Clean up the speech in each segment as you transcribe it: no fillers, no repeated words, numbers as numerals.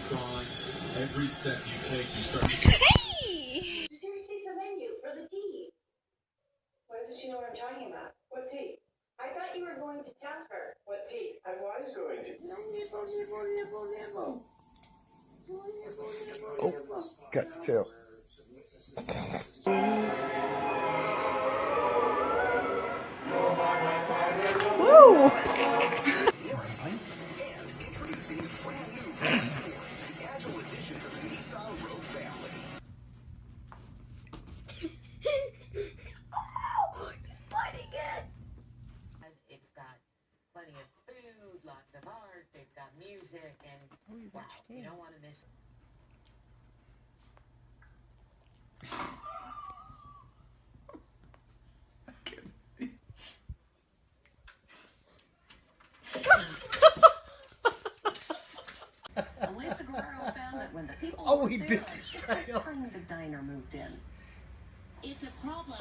gone. Every step you take, you start. Hey! Just hear me say the menu for the tea. Why doesn't she know what I'm talking about? What tea? I thought you were going to tell her. What tea? I was going to. Oh, got the tail. Woo! It's got plenty of food, lots of art, they've got music, and wow, you don't want to miss. Elisa Guerrero found that when the people He bit his tail. when the diner moved in. It's a problem.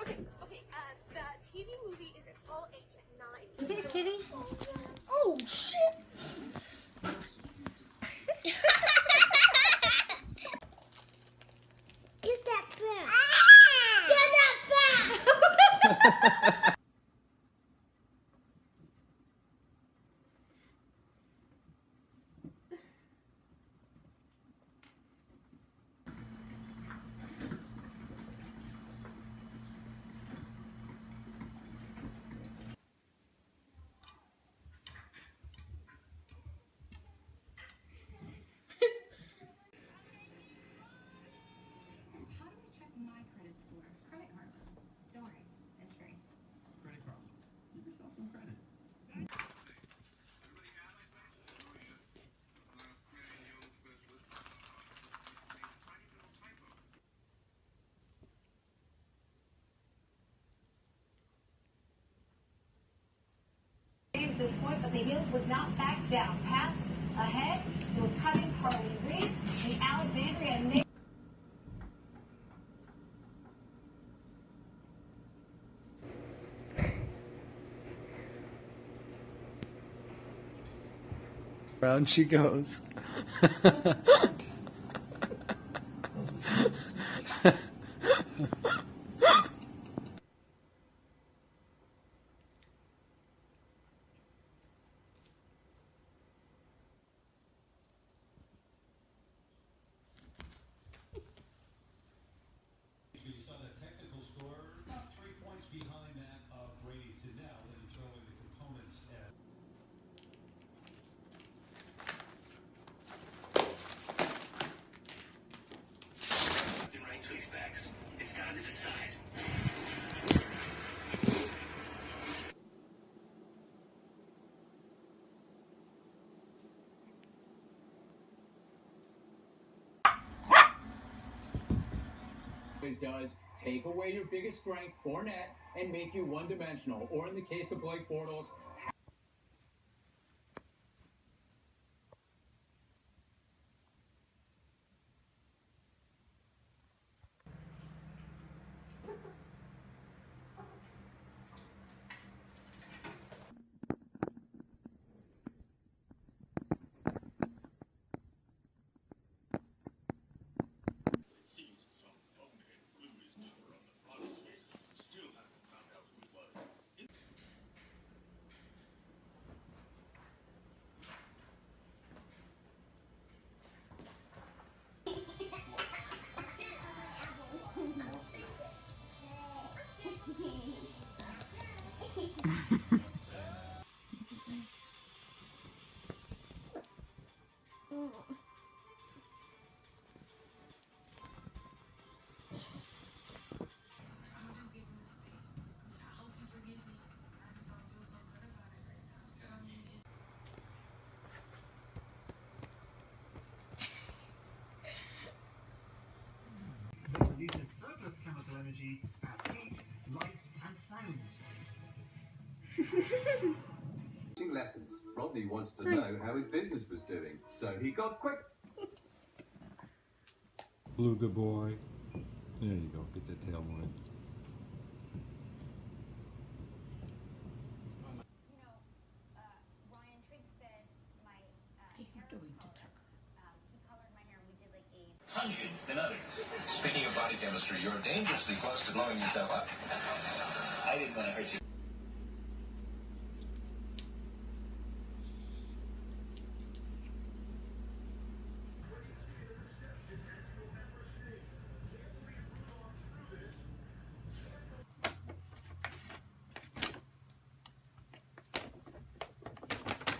Okay, the TV movie is Call Agent 9. You get it, Kitty? Oh, shit! Get that back! Get that back! At this point, but the Heels would not back down. Pass ahead. They were cutting Carly Reed, the Alexandria Nick. Round she goes. You saw the technical score, about 3 points behind that of Brady Tennell, and throwing the components as. The right to his backs. It's time to decide. Does take away your biggest strength, Fournette, and make you one-dimensional, or in the case of Blake Bortles, Uses surplus chemical energy as heat, light, and sound. Lessons. Rodney wanted to know how his business was doing, so he got quick. Beluga boy. There you go. Get the tail right. Ryan Trigstead, my hair colorist, he colored my hair and we did like a... Pungent than others. Speaking of body chemistry, you're dangerously close to blowing yourself up. I didn't want to hurt you.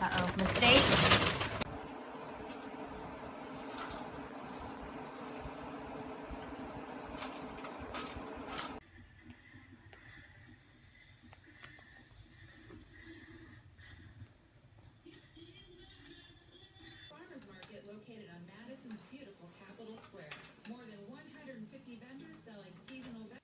Uh-oh, mistake. Farmers market located on Madison's beautiful Capitol Square. More than 150 vendors selling seasonal vegetables.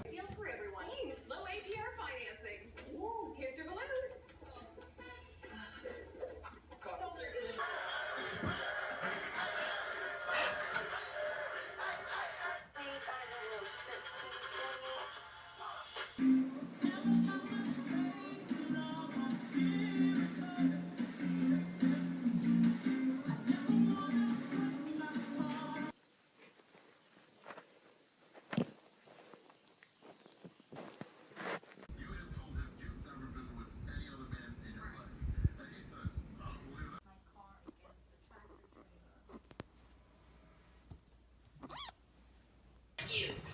Deals for everyone. Low APR financing. Ooh, here's your balloon.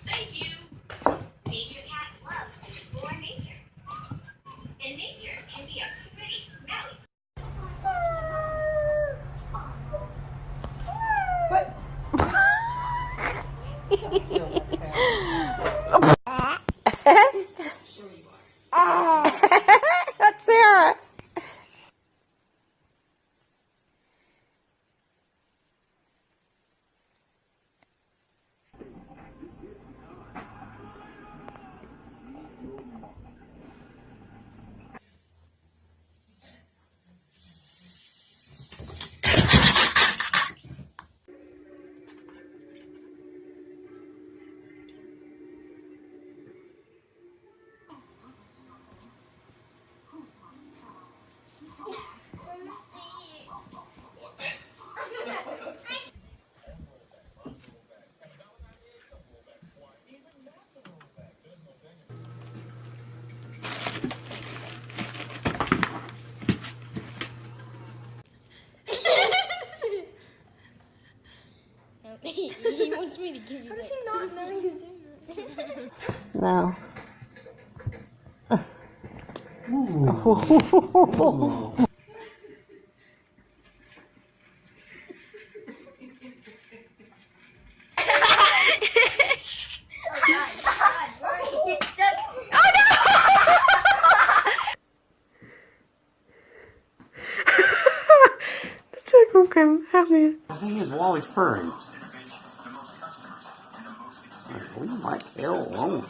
Thank you. Nature Cat loves to explore nature. And nature can be a pretty smelly. That's Sarah. He wants me to give you. How does he not know he's doing that? No. That's like, okay, help me. The thing is, we're always purring. Leave my tail alone.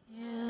Yeah.